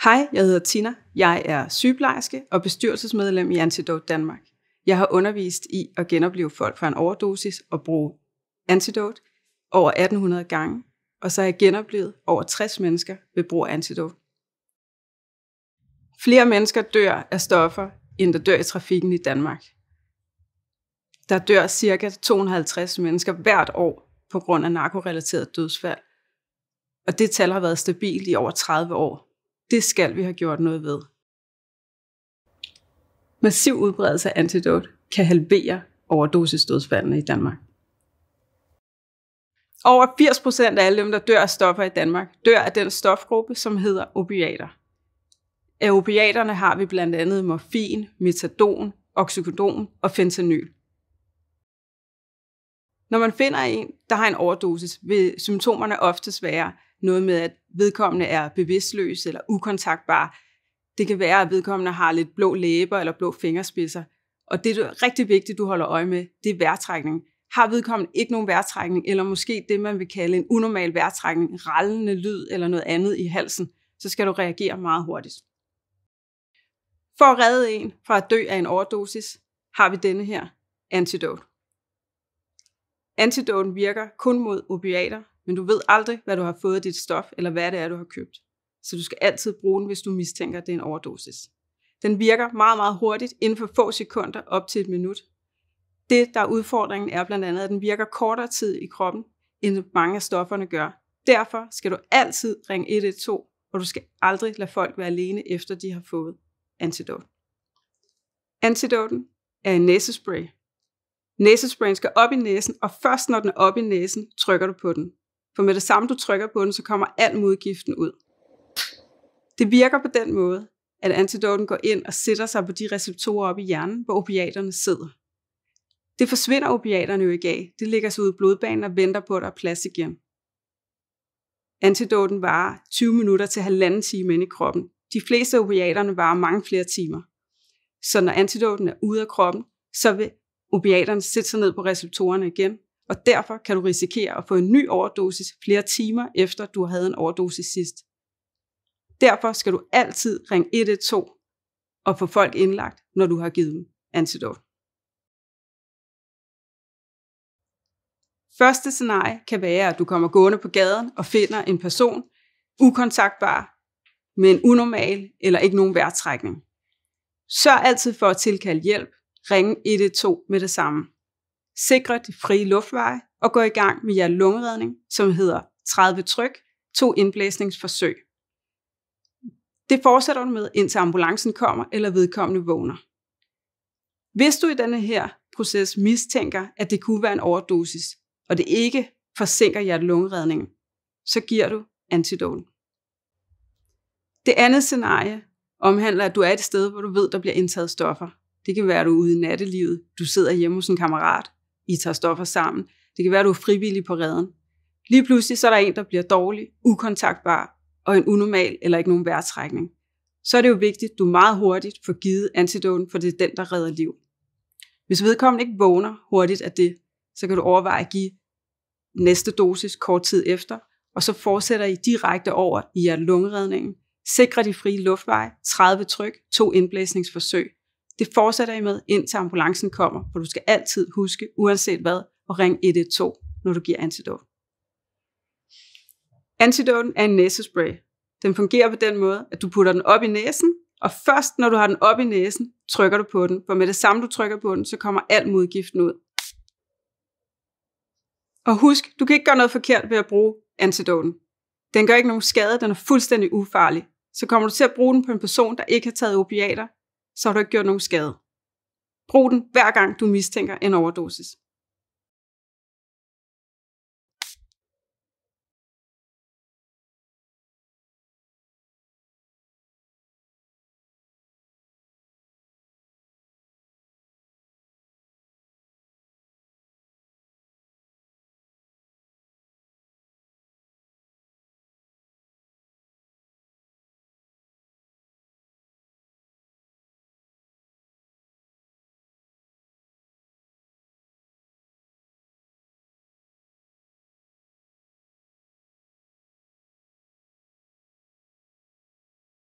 Hej, jeg hedder Tina. Jeg er sygeplejerske og bestyrelsesmedlem i Antidote Danmark. Jeg har undervist i at genopleve folk fra en overdosis og bruge Antidote over 1800 gange, og så har jeg genoplevet over 60 mennesker ved brug af Antidote. Flere mennesker dør af stoffer, end der dør i trafikken i Danmark. Der dør ca. 250 mennesker hvert år på grund af narkorelateret dødsfald, og det tal har været stabilt i over 30 år. Det skal vi have gjort noget ved. Massiv udbredelse af Antidote kan halvere overdosisdødsfaldene i Danmark. Over 80% af alle dem, der dør af stoffer i Danmark, dør af den stofgruppe, som hedder opiater. Af opiaterne har vi blandt andet morfin, metadon, oxycodon og fentanyl. Når man finder en, der har en overdosis, vil symptomerne oftest være noget med, at vedkommende er bevidstløs eller ukontaktbar. Det kan være, at vedkommende har lidt blå læber eller blå fingerspidser. Og det er rigtig vigtigt, du holder øje med, det er vejrtrækning. Har vedkommende ikke nogen vejrtrækning, eller måske det, man vil kalde en unormal vejrtrækning, rallende lyd eller noget andet i halsen, så skal du reagere meget hurtigt. For at redde en fra at dø af en overdosis, har vi denne her Antidote. Antidoten virker kun mod opiater, men du ved aldrig, hvad du har fået af dit stof, eller hvad det er, du har købt. Så du skal altid bruge den, hvis du mistænker, at det er en overdosis. Den virker meget, meget hurtigt, inden for få sekunder, op til 1 minut. Det, der er udfordringen, er blandt andet, at den virker kortere tid i kroppen, end mange af stofferne gør. Derfor skal du altid ringe 112, og du skal aldrig lade folk være alene, efter de har fået Antidote. Antidoten er en næsespray. Næsesprayen skal op i næsen, og først når den er op i næsen, trykker du på den. For med det samme du trykker på den, så kommer al modgiften ud. Det virker på den måde, at antidoten går ind og sætter sig på de receptorer op i hjernen, hvor opiaterne sidder. Det forsvinder opiaterne jo ikke af. Det ligger sig ud i blodbanen og venter på, at der er plads igen. Antidoten varer 20 minutter til 1,5 time inde i kroppen. De fleste opiaterne varer mange flere timer. Så når antidoten er ude af kroppen, så vil opiaterne sætte sig ned på receptorerne igen, og derfor kan du risikere at få en ny overdosis flere timer efter du havde en overdosis sidst. Derfor skal du altid ringe 112 og få folk indlagt, når du har givet dem Antidote. Første scenarie kan være, at du kommer gående på gaden og finder en person ukontaktbar med en unormal eller ikke nogen vejrtrækning. Sørg altid for at tilkalde hjælp. Ring 112 med det samme. Sikre de frie luftveje og gå i gang med hjerte-lungeredning, som hedder 30 tryk, 2 indblæsningsforsøg. Det fortsætter du med, indtil ambulancen kommer eller vedkommende vågner. Hvis du i denne her proces mistænker, at det kunne være en overdosis, og det ikke forsinker hjerte-lungeredningen, så giver du Antidoten. Det andet scenarie omhandler, at du er et sted, hvor du ved, der bliver indtaget stoffer. Det kan være, at du er ude i nattelivet, du sidder hjemme hos en kammerat, I tager stoffer sammen. Det kan være, at du er frivillig på reden. Lige pludselig så er der en, der bliver dårlig, ukontaktbar og en unormal eller ikke nogen vejrtrækning. Så er det jo vigtigt, at du meget hurtigt får givet antidoten, for det er den, der redder liv. Hvis vedkommende ikke vågner hurtigt af det, så kan du overveje at give næste dosis kort tid efter, og så fortsætter I direkte over i hjerte-lungeredningen. Sikre de frie luftveje, 30 tryk, 2 indblæsningsforsøg. Det fortsætter I med, indtil ambulancen kommer, for du skal altid huske, uanset hvad, at ringe 112, når du giver Antidote. Antidoten er en næsespray. Den fungerer på den måde, at du putter den op i næsen, og først når du har den op i næsen, trykker du på den, for med det samme du trykker på den, så kommer al modgiften ud. Og husk, du kan ikke gøre noget forkert ved at bruge Antidoten. Den gør ikke nogen skade, den er fuldstændig ufarlig. Så kommer du til at bruge den på en person, der ikke har taget opiater, så har du ikke gjort nogen skade. Brug den hver gang du mistænker en overdosis.